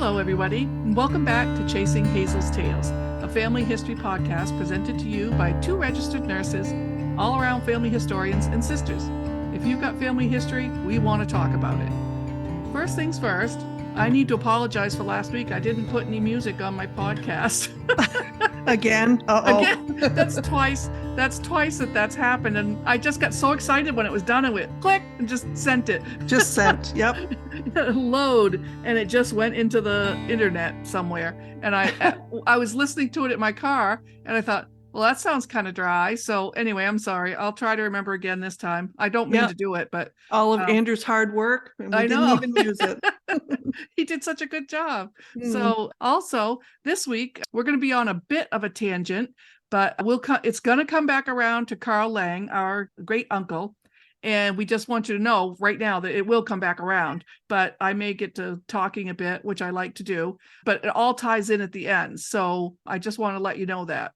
Hello, everybody, and welcome back to Chasing Hazel's Tales, a family history podcast presented to you by two registered nurses, all-around family historians and sisters. If you've got family history, we want to talk about it. First things first, I need to apologize for last week. I didn't put any music on my podcast. Again? Uh-oh. Again, that's twice that's happened, and I just got so excited when it was done. I went click and just sent it. Just sent, yep. Load, and it just went into the internet somewhere. And I was listening to it in my car, and I thought, well, that sounds kind of dry. So anyway, I'm sorry. I'll try to remember again this time. I don't mean to do it, but all of Andrew's hard work, and we didn't even use it. He did such a good job. So also this week we're going to be on a bit of a tangent, but it's going to come back around to Carl Lang, our great uncle. And we just want you to know right now that it will come back around, but I may get to talking a bit, which I like to do, but it all ties in at the end. So I just want to let you know that.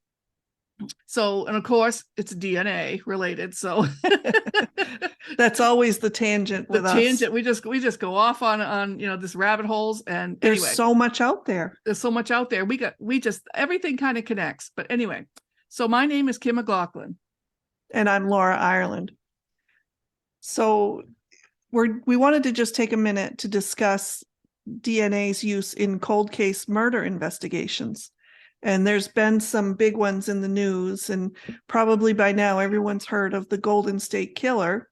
So, and of course it's DNA related. So that's always the tangent with us. We just go off on this rabbit holes, and there's anyway, so much out there. There's so much out there. We just everything kind of connects. But anyway, so my name is Kim McLaughlin. And I'm Laura Ireland. So we wanted to just take a minute to discuss DNA's use in cold case murder investigations. And there's been some big ones in the news, and probably by now everyone's heard of the Golden State Killer.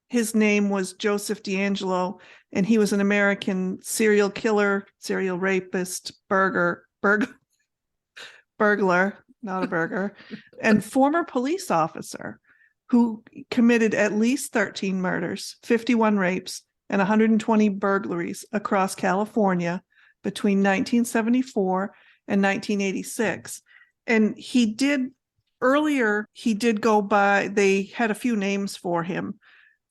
His name was Joseph DeAngelo, and he was an American serial killer, serial rapist, burglar, not a burger, and former police officer who committed at least 13 murders, 51 rapes, and 120 burglaries across California between 1974 and 1986. And he did go by, they had a few names for him,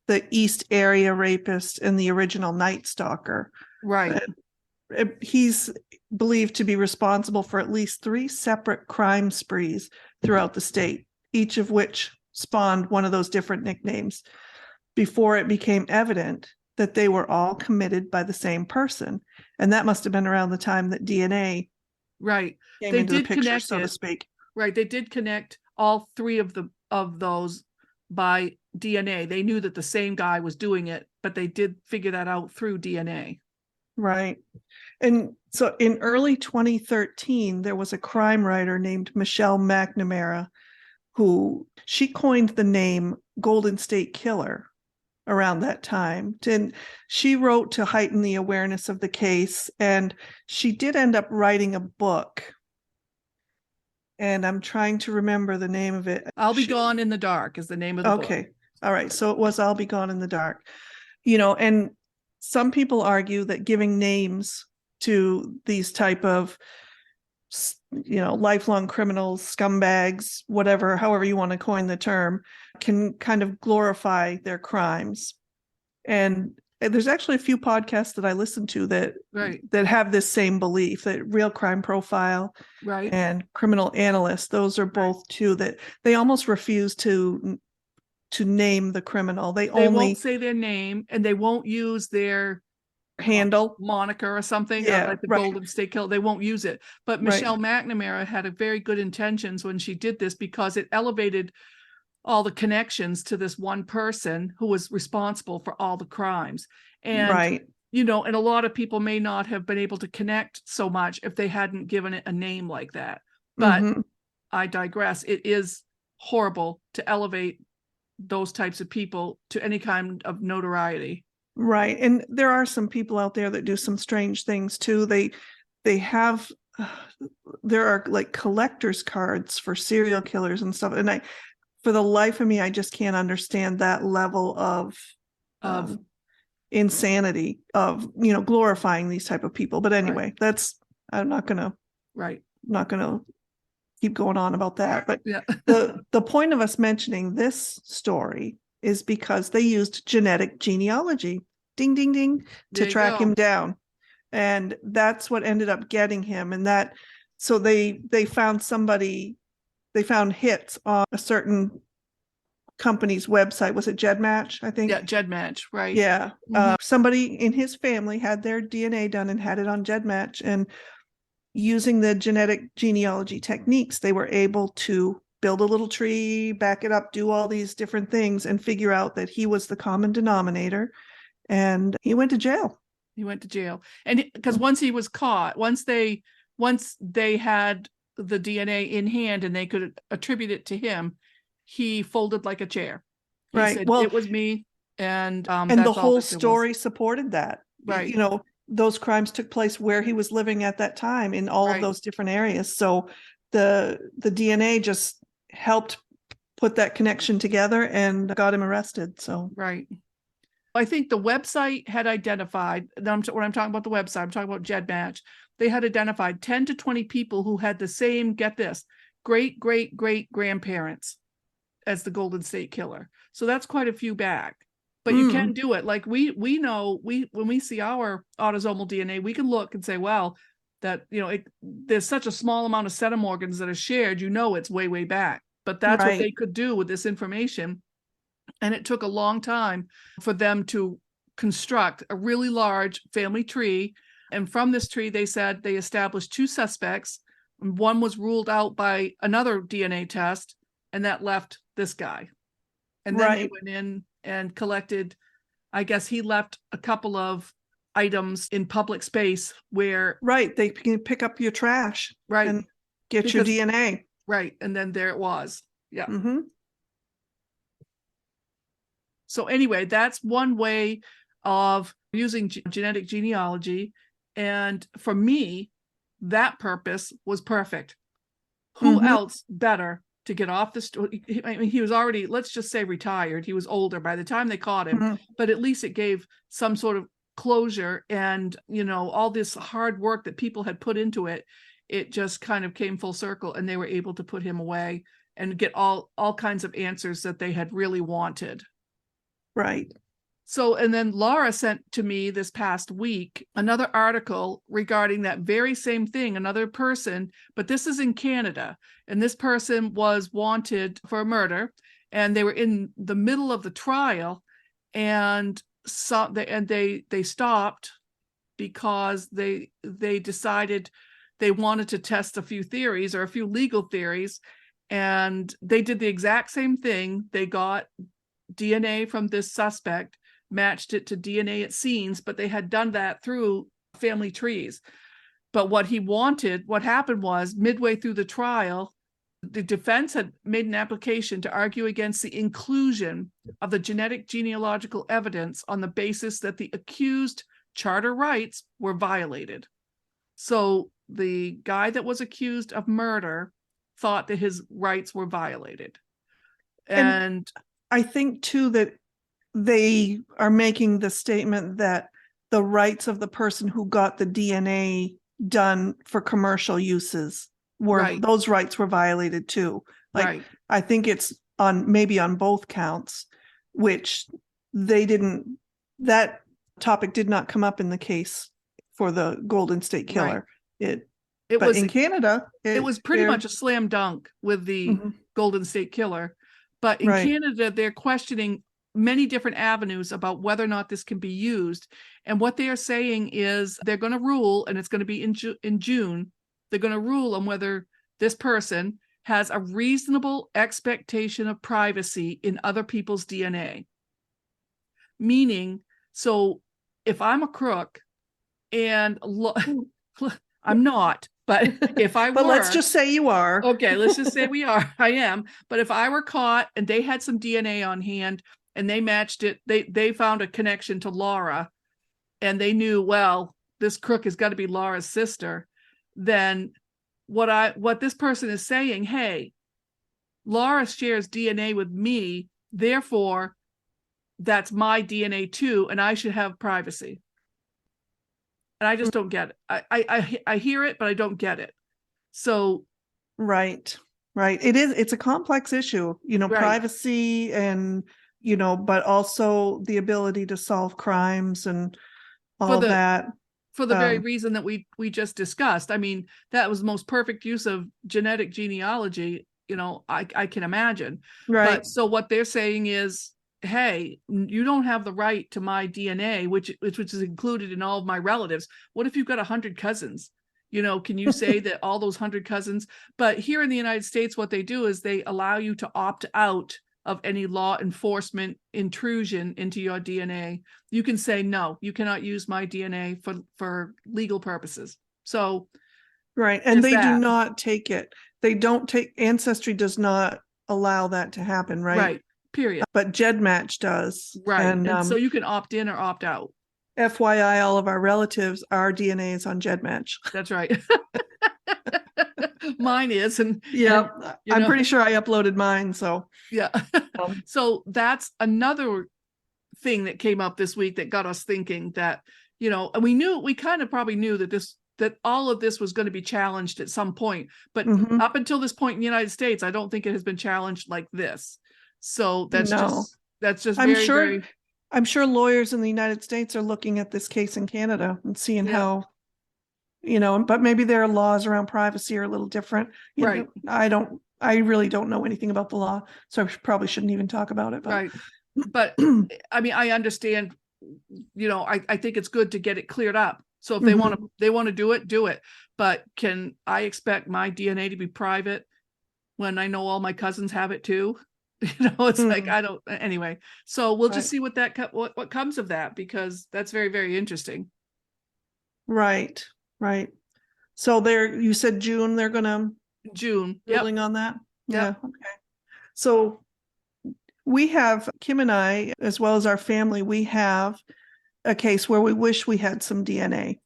the East Area Rapist and the original Night Stalker. Right. He's believed to be responsible for at least 3 separate crime sprees throughout the state, each of which spawned one of those different nicknames, before it became evident that they were all committed by the same person. And that must have been around the time that DNA came into the picture, so to speak. Right. They did connect all 3 of those by DNA. They knew that the same guy was doing it, but they did figure that out through DNA. Right. And so in early 2013, there was a crime writer named Michelle McNamara who she coined the name Golden State Killer around that time. And she wrote to heighten the awareness of the case, and she did end up writing a book. And I'm trying to remember the name of it. I'll Be Gone in the Dark is the name of the book. Okay. All right. So it was I'll Be Gone in the Dark. And some people argue that giving names to these type of lifelong criminals, scumbags, whatever, however you want to coin the term, can kind of glorify their crimes. And there's actually a few podcasts that I listen to that have this same belief, that Real Crime Profile and Criminal Analyst, those are both two that they almost refuse to name the criminal. They only won't say their name, and they won't use their handle, moniker or something, like the Golden State Killer. They won't use it. But Michelle McNamara had a very good intentions when she did this, because it elevated all the connections to this one person who was responsible for all the crimes. And and a lot of people may not have been able to connect so much if they hadn't given it a name like that. But I digress. It is horrible to elevate those types of people to any kind of notoriety. Right. And there are some people out there that do some strange things too. There are like collector's cards for serial killers and stuff. And for the life of me, I just can't understand that level of insanity of, glorifying these type of people. But anyway, I'm not going to keep going on about that. But the point of us mentioning this story is because they used genetic genealogy, ding, ding, ding, to track him down. And that's what ended up getting him. And so they found hits on a certain company's website. Was it GEDmatch, I think? Yeah, GEDmatch, right. Yeah. Somebody in his family had their DNA done and had it on GEDmatch. And using the genetic genealogy techniques, they were able to build a little tree, back it up, do all these different things, and figure out that he was the common denominator. And he went to jail. He went to jail. And because once he was caught, once they had the DNA in hand and they could attribute it to him, he folded like a chair. He Right. said, Well, it was me. And the that's all whole that there was. story supported that. Right. You know, those crimes took place where he was living at that time in all of Right. those different areas. So the DNA just helped put that connection together and got him arrested. So Right. I think the website had identified, when I'm talking about the website, I'm talking about GEDmatch, they had identified 10 to 20 people who had the same, get this, great, great, great grandparents as the Golden State Killer. So that's quite a few back. But you can do it. Like we know, when we see our autosomal DNA, we can look and say, well, that, you know, there's such a small amount of centimorgans that are shared, you know, it's way, way back. But that's what they could do with this information. And it took a long time for them to construct a really large family tree. And from this tree, they said they established 2 suspects. One was ruled out by another DNA test, and that left this guy. And then they went in and collected, I guess he left a couple of items in public space where. Right. They can pick up your trash. Right. And get your DNA. Right. And then there it was. Yeah. Mm-hmm. So anyway, that's one way of using genetic genealogy. And for me, that purpose was perfect. Who else better to get off the story? I mean, he was already, let's just say, retired. He was older by the time they caught him, but at least it gave some sort of closure. And, you know, all this hard work that people had put into it, it just kind of came full circle, and they were able to put him away and get all kinds of answers that they had really wanted. Right. So, and then Laura sent to me this past week another article regarding that very same thing, another person, but this is in Canada. And this person was wanted for a murder, and they were in the middle of the trial, and they stopped because they decided they wanted to test a few theories, or a few legal theories, and they did the exact same thing. They got DNA from this suspect, matched it to DNA at scenes, but they had done that through family trees. But what happened was, midway through the trial, the defense had made an application to argue against the inclusion of the genetic genealogical evidence on the basis that the accused charter rights were violated. So the guy that was accused of murder thought that his rights were violated. And I think too that they are making the statement that the rights of the person who got the DNA done for commercial uses those rights were violated too. Like, I think it's maybe on both counts, which that topic did not come up in the case for the Golden State Killer. But in Canada, it was pretty much a slam dunk with the Golden State Killer. But in Canada, they're questioning many different avenues about whether or not this can be used. And what they are saying is they're going to rule, and it's going to be in June, they're going to rule on whether this person has a reasonable expectation of privacy in other people's DNA. Meaning, so if I'm a crook, and I'm not, but if I were. But let's just say you are. Okay, let's just say I am. But if I were caught and they had some DNA on hand and they matched it, they found a connection to Laura, and they knew, well, this crook has got to be Laura's sister, then what this person is saying, hey, Laura shares DNA with me, therefore that's my DNA too, and I should have privacy. And I just don't get it. I hear it, but I don't get it. So right. It's a complex issue, privacy and, but also the ability to solve crimes and all that. For the very reason that we just discussed. I mean, that was the most perfect use of genetic genealogy I can imagine. Right. But so what they're saying is, hey, you don't have the right to my DNA, which is included in all of my relatives. What if you've got 100 cousins? Can you say that all those 100 cousins? But here in the United States, what they do is they allow you to opt out of any law enforcement intrusion into your DNA. You can say, no, you cannot use my DNA for legal purposes. So right. And they do that. not take it. They don't take, Ancestry does not allow that to happen, right? Right. Period. But GEDmatch does. Right. And so you can opt in or opt out. FYI, all of our relatives, our DNA is on GEDmatch. That's right. Mine is. Yeah, and, I'm pretty sure I uploaded mine. So yeah. So that's another thing that came up this week that got us thinking that, and we kind of probably knew that all of this was going to be challenged at some point, but up until this point in the United States, I don't think it has been challenged like this. So that's just I'm sure lawyers in the United States are looking at this case in Canada and seeing how, but maybe their laws around privacy are a little different. Right. I really don't know anything about the law, so I probably shouldn't even talk about it. But. Right. But I mean, I understand, I think it's good to get it cleared up. So if they want to do it. But can I expect my DNA to be private when I know all my cousins have it too? It's like, I don't, anyway. So we'll just see what comes of that, because that's very, very interesting. Right. So you said June, they're gonna June building on that. Yeah. Okay. So we have, Kim and I, as well as our family, we have a case where we wish we had some DNA.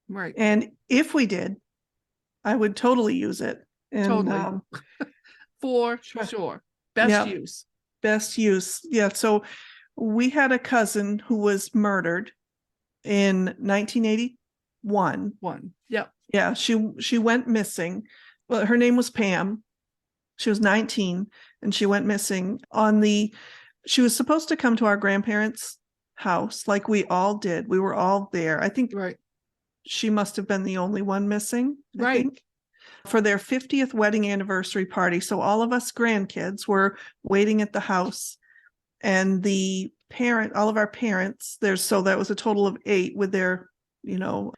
Right. And if we did, I would totally use it. And, totally. For sure. Best use. Yeah. So we had a cousin who was murdered in 1981. Yep. Yeah. She went missing. Well, her name was Pam. She was 19 and she went missing she was supposed to come to our grandparents' house like we all did. We were all there. I think she must have been the only one missing. I think, for their 50th wedding anniversary party. So all of us grandkids were waiting at the house, and all of our parents, so that was a total of 8 with their,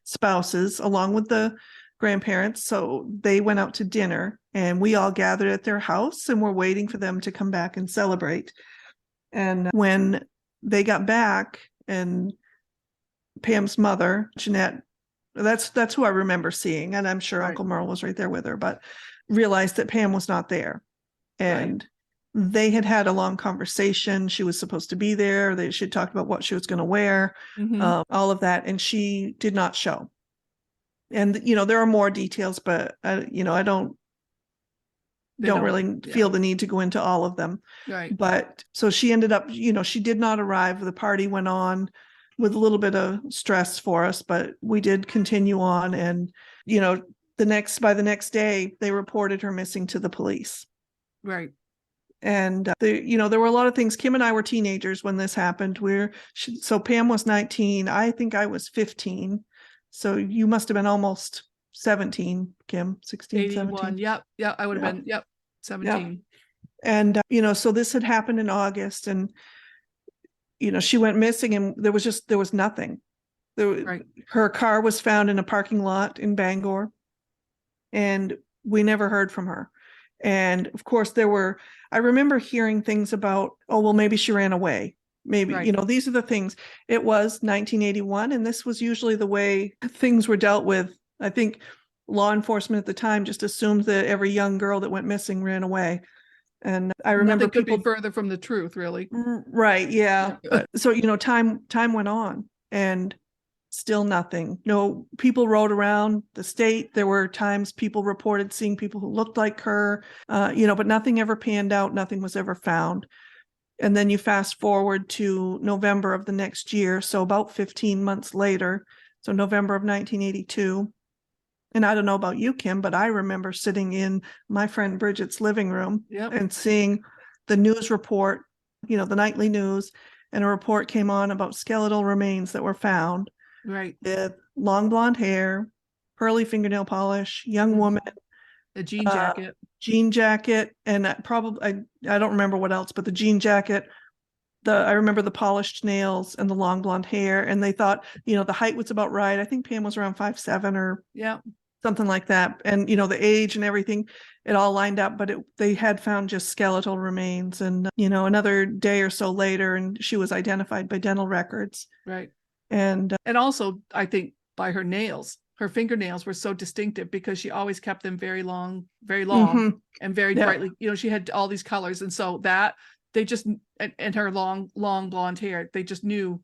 spouses, along with the grandparents. So they went out to dinner and we all gathered at their house and were waiting for them to come back and celebrate. And when they got back, and Pam's mother, Jeanette, that's who I remember seeing, and I'm sure Uncle Merle was right there with her, but realized that Pam was not there. And they had a long conversation. She was supposed to be there. She talked about what she was going to wear, all of that, and she did not show. And there are more details, but I don't really feel the need to go into all of them. Right. But so she ended up, she did not arrive. The party went on with a little bit of stress for us, but we did continue on. And, by the next day, they reported her missing to the police. Right. And, there were a lot of things. Kim and I were teenagers when this happened. So Pam was 19. I think I was 15. So you must have been almost 17, Kim, 16, 81. 17. Yep. Yeah, I would have been, 17. And, so this had happened in August, and, she went missing, and there was nothing. Her car was found in a parking lot in Bangor, and we never heard from her. And of course I remember hearing things about, oh, well, maybe she ran away. Maybe, these are the things. It was 1981, and this was usually the way things were dealt with. I think law enforcement at the time just assumed that every young girl that went missing ran away. And I remember people could be further from the truth, really. Right. Yeah. But, so, time went on, and still nothing. No, people rode around the state. There were times people reported seeing people who looked like her, but nothing ever panned out. Nothing was ever found. And then you fast forward to November of the next year. So about 15 months later, so November of 1982. And I don't know about you, Kim, but I remember sitting in my friend Bridget's living room and seeing the news report, the nightly news, and a report came on about skeletal remains that were found. Right. With long blonde hair, pearly fingernail polish, young woman, A jean jacket. Jean jacket, and probably I don't remember what else, but the jean jacket. I remember the polished nails and the long blonde hair, and they thought, the height was about right. I think Pam was around 5'7" or Yeah. something like that. And, the age and everything, it all lined up, but they had found just skeletal remains. And, another day or so later, and she was identified by dental records. Right. And also, I think by her nails. Her fingernails were so distinctive because she always kept them very long, mm-hmm. and very brightly. She had all these colors. And so that they just, and her long blonde hair, they just knew,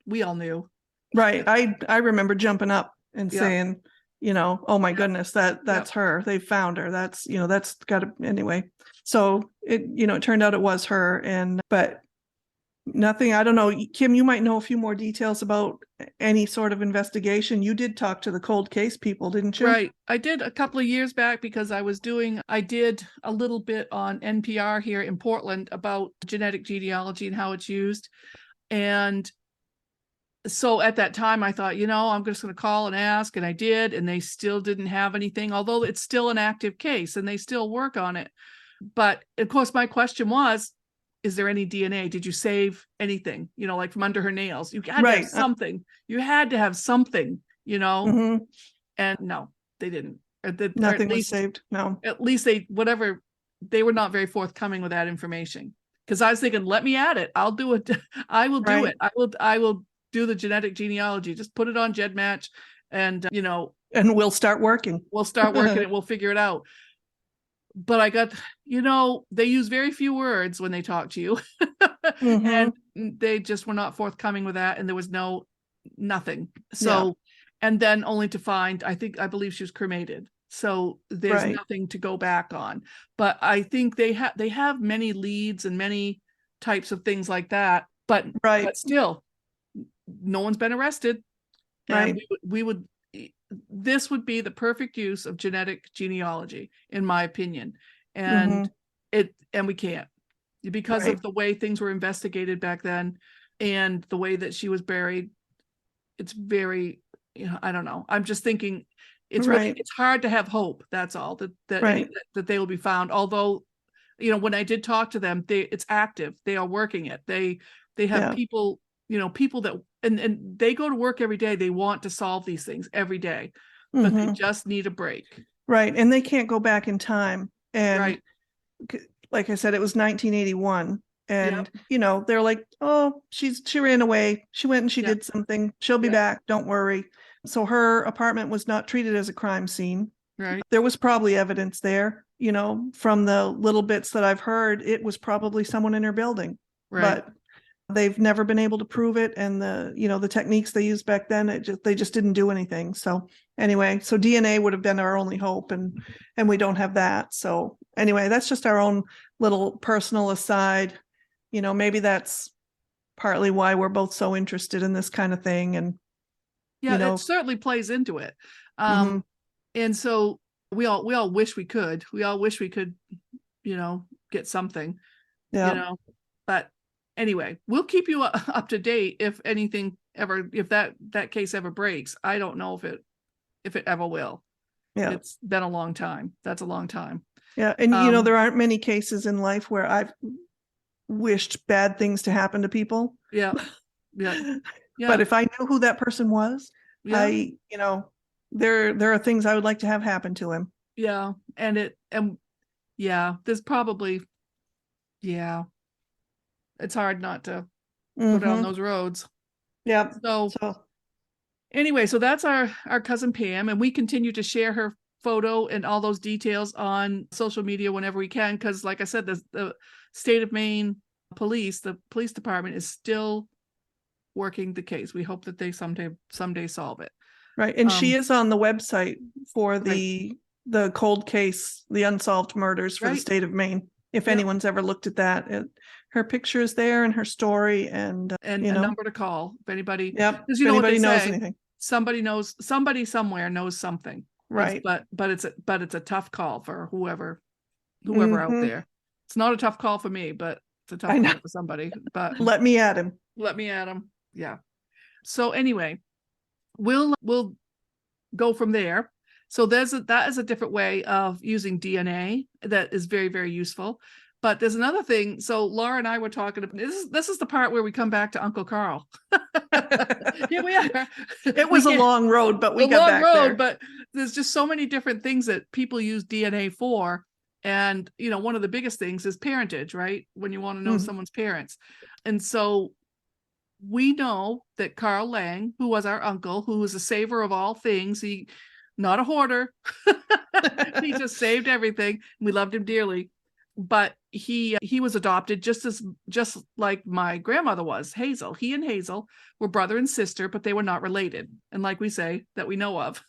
we all knew. Right. I remember jumping up and saying, oh my goodness, that's her. They found her. That's got to, anyway. So it turned out it was her. But nothing, I don't know. Kim, you might know a few more details about any sort of investigation. You did talk to the cold case people, didn't you? Right. I did a couple of years back because I did a little bit on NPR here in Portland about genetic genealogy and how it's used. And so at that time I thought, I'm just going to call and ask, and I did, and they still didn't have anything, although it's still an active case and they still work on it. But of course, my question was, is there any DNA? Did you save anything, like from under her nails? You had to have something. You had to have something, Mm-hmm. And no, they didn't. Nothing was saved. No. At least they were not very forthcoming with that information. Because I was thinking, let me add it. I'll do it. I will do it. I will do the genetic genealogy. Just put it on GEDmatch, and and we'll start working. We'll start working it. We'll figure it out. But I got, they use very few words when they talk to you. Mm-hmm. And they just were not forthcoming with that. And there was nothing. So, and then only to find, I believe she was cremated. So there's nothing to go back on. But I think they have many leads and many types of things like that. But still, no one's been arrested. And this would be the perfect use of genetic genealogy, in my opinion. And we can't, because of the way things were investigated back then and the way that she was buried. It's very, I don't know. I'm just thinking it's really, it's hard to have hope. That's all that they will be found. Although, when I did talk to them, it's active. They are working it. They have people, people that, and they go to work every day. They want to solve these things every day, but they just need a break. Right. And they can't go back in time. And like I said, it was 1981. And, they're like, oh, she ran away. She went and she did something. She'll be back. Don't worry. So her apartment was not treated as a crime scene. Right. There was probably evidence there, from the little bits that I've heard, it was probably someone in her building. Right. But they've never been able to prove it. And the techniques they used back then, they just didn't do anything. So anyway, so DNA would have been our only hope, and we don't have that. So anyway, that's just our own little personal aside. Maybe that's partly why we're both so interested in this kind of thing. And it certainly plays into it. And so we all wish we could. We all wish we could, get something. But anyway, we'll keep you up to date if anything ever, if that case ever breaks. I don't know if it ever will. Yeah. It's been a long time. That's a long time. Yeah. And there aren't many cases in life where I've wished bad things to happen to people. Yeah. But if I knew who that person was, there are things I would like to have happen to him. Yeah. There's probably, it's hard not to go down those roads. Yeah. So anyway, so that's our cousin Pam, and we continue to share her photo and all those details on social media whenever we can, because like I said, the state of Maine police, the police department, is still working the case. We hope that they someday solve it. Right. And she is on the website for the cold case, the unsolved murders for the state of Maine. If anyone's ever looked at that, her picture is there and her story, and a number to call if anybody. Yep. If anybody knows anything. Somebody somewhere knows something. Right. But it's a tough call for whoever out there. It's not a tough call for me, but it's a tough call for somebody. But let me at him. Yeah. So anyway, we'll go from there. So that is a different way of using DNA that is very, very useful. But there's another thing. So Laura and I were talking about this is the part where we come back to Uncle Carl. Here we are. It was a long road, but we got back there. But there's just so many different things that people use DNA for. And, one of the biggest things is parentage, right? When you want to know someone's parents. And so we know that Carl Lang, who was our uncle, who was a saver of all things, he not a hoarder. He just saved everything. We loved him dearly. But he was adopted just like my grandmother was, Hazel. He and Hazel were brother and sister, but they were not related. And like we say, that we know of.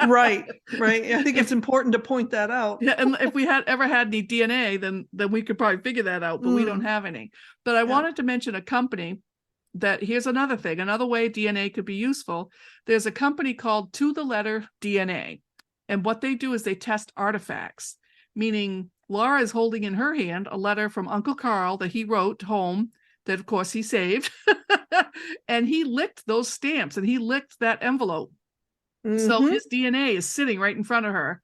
Right. I think it's important to point that out. Yeah, and if we had ever had any DNA, then we could probably figure that out, but we don't have any. But I wanted to mention a company that, here's another thing, another way DNA could be useful. There's a company called To the Letter DNA. And what they do is they test artifacts, meaning Laura is holding in her hand a letter from Uncle Carl that he wrote home, that of course he saved. And he licked those stamps and he licked that envelope. So his DNA is sitting right in front of her.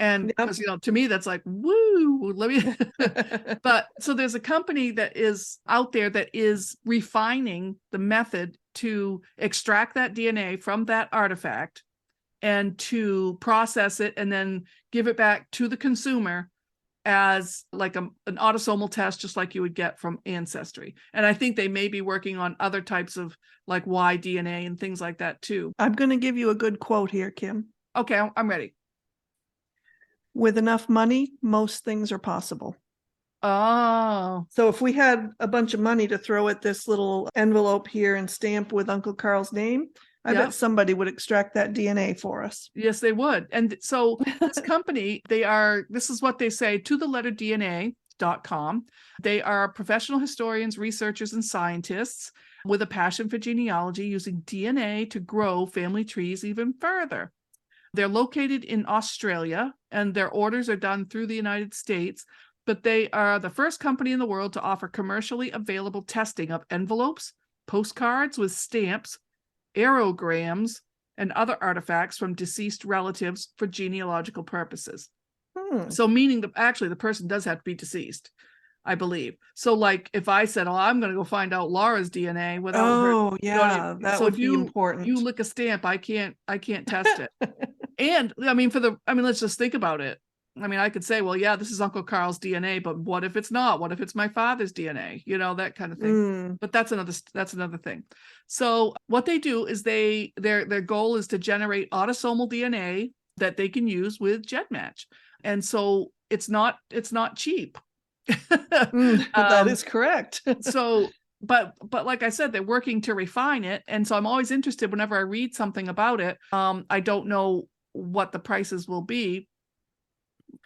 And to me, that's like, woo, let me. But so there's a company that is out there that is refining the method to extract that DNA from that artifact and to process it and then give it back to the consumer as like an autosomal test, just like you would get from Ancestry. And I think they may be working on other types of like Y-DNA and things like that too. I'm going to give you a good quote here, Kim. Okay, I'm ready. With enough money, most things are possible. Oh. So if we had a bunch of money to throw at this little envelope here and stamp with Uncle Carl's name, I bet somebody would extract that DNA for us. Yes, they would. And so this company, this is what they say, to the letter DNA.com. They are professional historians, researchers, and scientists with a passion for genealogy, using DNA to grow family trees even further. They're located in Australia, and their orders are done through the United States, but they are the first company in the world to offer commercially available testing of envelopes, postcards with stamps, aerograms, and other artifacts from deceased relatives for genealogical purposes. So meaning the person does have to be deceased, I believe. So like if I said, I'm going to go find out Laura's DNA without her. That would be important. You lick a stamp, I can't test it. And let's just think about it. I could say, well, yeah, this is Uncle Carl's DNA, but what if it's not? What if it's my father's DNA? That kind of thing. But that's another thing. So what they do is their goal is to generate autosomal DNA that they can use with GEDmatch. And so it's not cheap. That is correct. So, but like I said, they're working to refine it. And so I'm always interested whenever I read something about it. I don't know what the prices will be.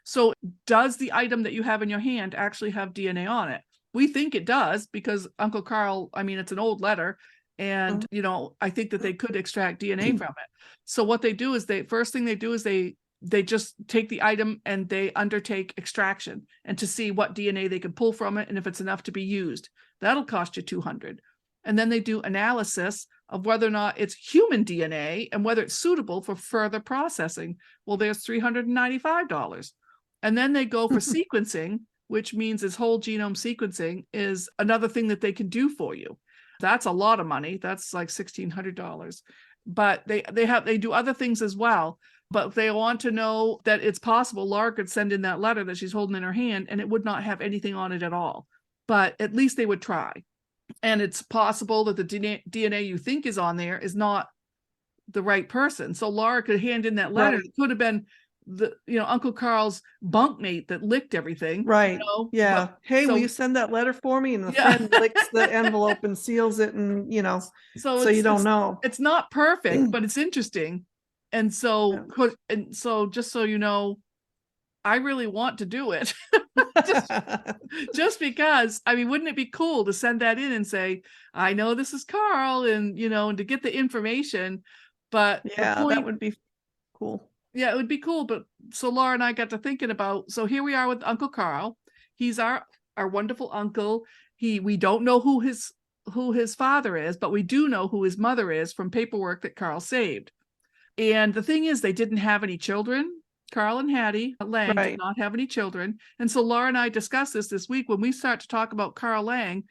So does the item that you have in your hand actually have DNA on it? We think it does because Uncle Carl, it's an old letter. And, I think that they could extract DNA from it. So what they do is first thing they do is they just take the item and they undertake extraction and to see what DNA they can pull from it. And if it's enough to be used, that'll cost you $200. And then they do analysis of whether or not it's human DNA and whether it's suitable for further processing. Well, there's $395. And then they go for sequencing, which means this whole genome sequencing is another thing that they can do for you. That's a lot of money. That's like $1,600. But they do other things as well. But they want to know that it's possible Laura could send in that letter that she's holding in her hand and it would not have anything on it at all. But at least they would try. And it's possible that the DNA you think is on there is not the right person. So Laura could hand in that letter. Right. It could have been Uncle Carl's bunkmate that licked everything. Right. Yeah. But, hey, will you send that letter for me? And the friend licks the envelope and seals it, and so you don't know. It's not perfect, but it's interesting. And so, just so you know, I really want to do it. just because, wouldn't it be cool to send that in and say, I know this is Carl, and to get the information. But that would be cool. Yeah, it would be cool. But so Laura and I got to thinking about, so here we are with Uncle Carl. He's our wonderful uncle. We don't know who his father is, but we do know who his mother is from paperwork that Carl saved. And the thing is, they didn't have any children. Carl and Hattie Lang did not have any children. And so Laura and I discussed this week. When we start to talk about Carl Lang,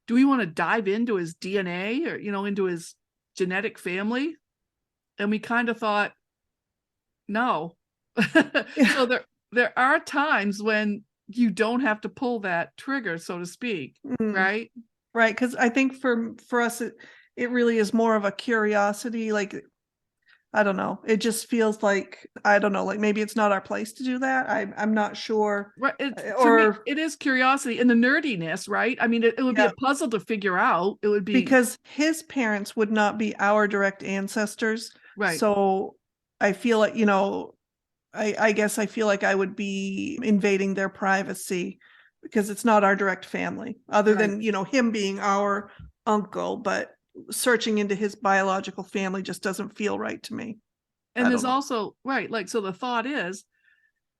do we want to dive into his DNA or, into his genetic family? And we kind of thought, no. So there are times when you don't have to pull that trigger, so to speak, right? Right, because I think for us, it really is more of a curiosity. Like, I don't know. It just feels like, I don't know, like maybe it's not our place to do that. I'm not sure. Right. To me, it is curiosity and the nerdiness, right? I mean, it would be a puzzle to figure out. It would be because his parents would not be our direct ancestors. Right. So I feel like, I guess I feel like I would be invading their privacy because it's not our direct family, other than, him being our uncle, but searching into his biological family just doesn't feel right to me. And there's also, like, so the thought is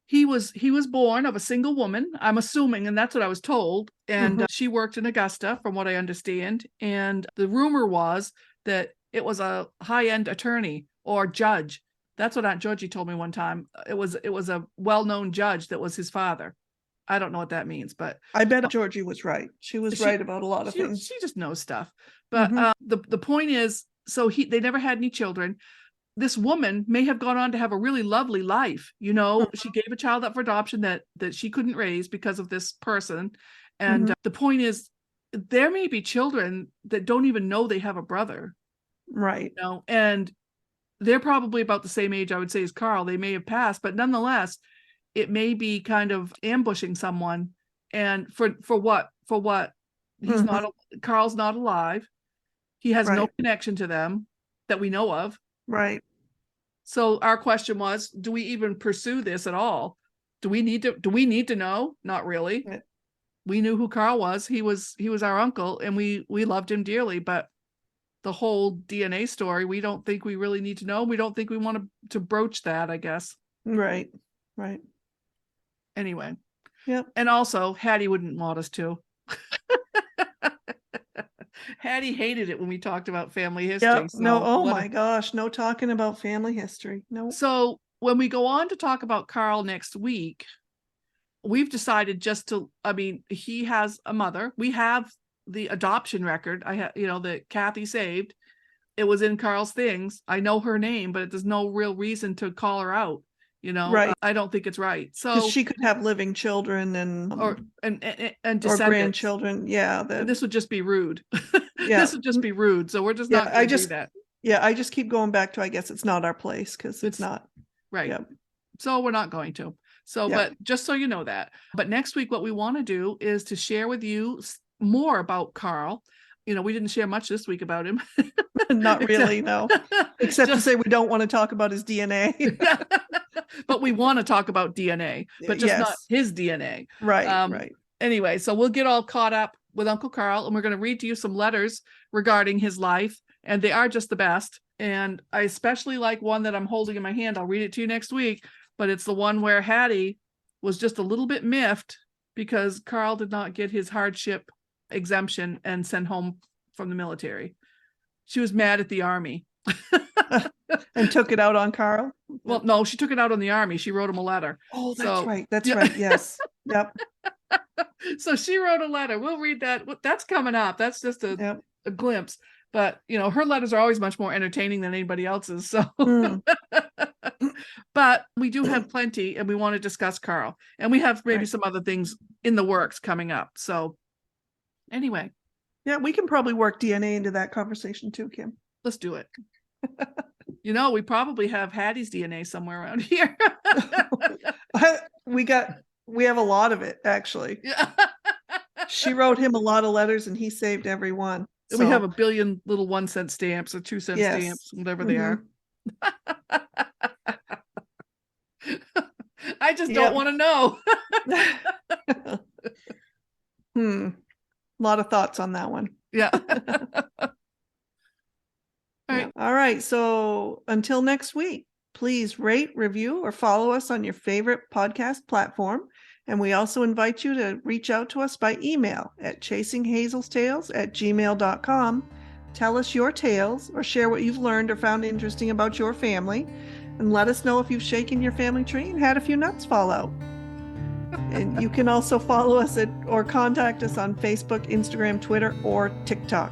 he was born of a single woman, I'm assuming, and that's what I was told. And she worked in Augusta, from what I understand. And the rumor was that it was a high-end attorney or judge. That's what Aunt Georgie told me one time. It was a well-known judge that was his father. I don't know what that means, but I bet Georgie was right. She was right about a lot of things. She just knows stuff. But the point is, so they never had any children. This woman may have gone on to have a really lovely life. She gave a child up for adoption that she couldn't raise because of this person. And the point is, there may be children that don't even know they have a brother. Right. And they're probably about the same age, I would say, as Carl. They may have passed, but nonetheless, it may be kind of ambushing someone. And for what? He's not, Carl's not alive. He has no connection to them that we know of. Right. So our question was, do we even pursue this at all? Do we need to know? Not really. Right. We knew who Carl was. He was our uncle, and we loved him dearly, but the whole DNA story, we don't think we really need to know. We don't think we want to broach that, I guess. Right. Anyway. Yep. And also, Hattie wouldn't want us to. Hattie hated it when we talked about family history. Yep. So no, my gosh, no talking about family history. No. So when we go on to talk about Carl next week, we've decided he has a mother. We have the adoption record. I have, that Kathy saved. It was in Carl's things. I know her name, but there's no real reason to call her out. Right. I don't think it's right. So she could have living children and descendants. Or grandchildren. Yeah. This would just be rude. Yeah. This would just be rude. So we're just not going to do that. Yeah. I just keep going back to, I guess it's not our place because it's not. Right. Yep. So we're not going to. So, but just so you know that. But next week, what we want to do is to share with you more about Carl. We didn't share much this week about him. Not really, no. Except to say we don't want to talk about his DNA. But we want to talk about DNA, but just not his DNA. Right, right. Anyway, so we'll get all caught up with Uncle Carl, and we're going to read to you some letters regarding his life, and they are just the best. And I especially like one that I'm holding in my hand. I'll read it to you next week, but it's the one where Hattie was just a little bit miffed because Carl did not get his hardship exemption and sent home from the military. She was mad at the Army. And took it out on Carl? Well, no, she took it out on the Army. She wrote him a letter. Oh, that's right. That's right. Yes. Yep. So she wrote a letter. We'll read that. That's coming up. That's just a glimpse. But, her letters are always much more entertaining than anybody else's. So, but we do have plenty, and we want to discuss Carl. And we have maybe some other things in the works coming up. So anyway. Yeah, we can probably work DNA into that conversation too, Kim. Let's do it. We probably have Hattie's DNA somewhere around here. We have a lot of it, actually. Yeah. She wrote him a lot of letters and he saved every one. So. We have a billion little 1-cent stamps or 2-cent stamps, whatever they are. I just don't want to know. A lot of thoughts on that one. Yeah. All right. So until next week, please rate, review, or follow us on your favorite podcast platform. And we also invite you to reach out to us by email at chasinghazelsTales@gmail.com. Tell us your tales or share what you've learned or found interesting about your family. And let us know if you've shaken your family tree and had a few nuts fall out. And you can also follow us or contact us on Facebook, Instagram, Twitter, or TikTok.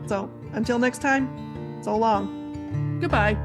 So until next time, so long. Goodbye.